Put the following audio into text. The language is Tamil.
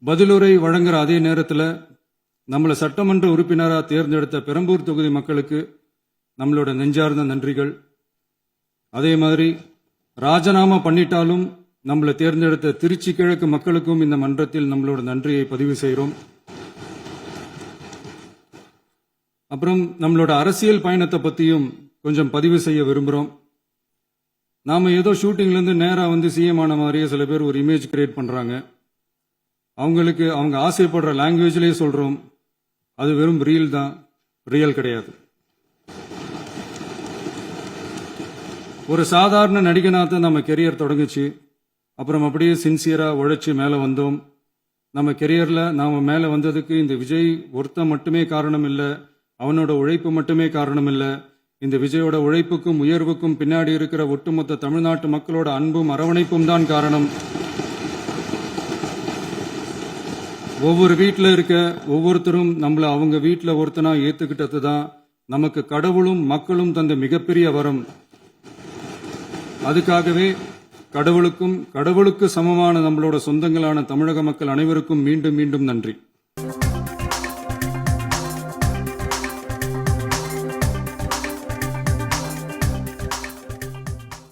பதிலுரை வழங்குற அதே நேரத்தில் நம்மளை சட்டமன்ற உறுப்பினராக தேர்ந்தெடுத்த பெரம்பூர் தொகுதி மக்களுக்கு நம்மளோட நெஞ்சார்ந்த நன்றிகள். அதே மாதிரி ராஜினாமா பண்ணிட்டாலும் நம்மளை தேர்ந்தெடுத்த திருச்சி கிழக்கு மக்களுக்கும் இந்த மன்றத்தில் நம்மளோட நன்றியை பதிவு செய்கிறோம். அப்புறம் நம்மளோட அரசியல் பயணத்தை பற்றியும் கொஞ்சம் பதிவு செய்ய விரும்புகிறோம். நாம் ஏதோ ஷூட்டிங்லேருந்து நேராக வந்து சிஎம் ஆன மாதிரியே சில பேர் ஒரு இமேஜ் கிரியேட் பண்ணுறாங்க. அவங்களுக்கு அவங்க ஆசைப்படுற லாங்குவேஜ்லேயே சொல்கிறோம், அது வெறும் ரீல் தான், ரியல் கிடையாது. ஒரு சாதாரண நடிகனாக தான் நம்ம கெரியர் தொடங்குச்சு. அப்புறம் அப்படியே சின்சியராக உழைச்சி மேலே வந்தோம். நம்ம கெரியரில் நாம் மேலே வந்ததுக்கு இந்த விஜய் ஒருத்தன் மட்டுமே காரணம் இல்லை, அவனோட உழைப்பு மட்டுமே காரணம் இல்லை. இந்த விஜயோட உழைப்புக்கும் உயர்வுக்கும் பின்னாடி இருக்கிற ஒட்டுமொத்த தமிழ்நாட்டு மக்களோட அன்பும் அரவணைப்பும் தான் காரணம். ஒவ்வொரு வீட்டில் இருக்க ஒவ்வொருத்தரும் நம்மளை அவங்க வீட்டில் ஒருத்தனா ஏற்றுக்கிட்டது தான் நமக்கு கடவுளும் மக்களும் தந்த மிகப்பெரிய வரம். அதுக்காகவே கடவுளுக்கு சமமான நம்மளோட சொந்தங்களான தமிழக மக்கள் அனைவருக்கும் மீண்டும் மீண்டும் நன்றி.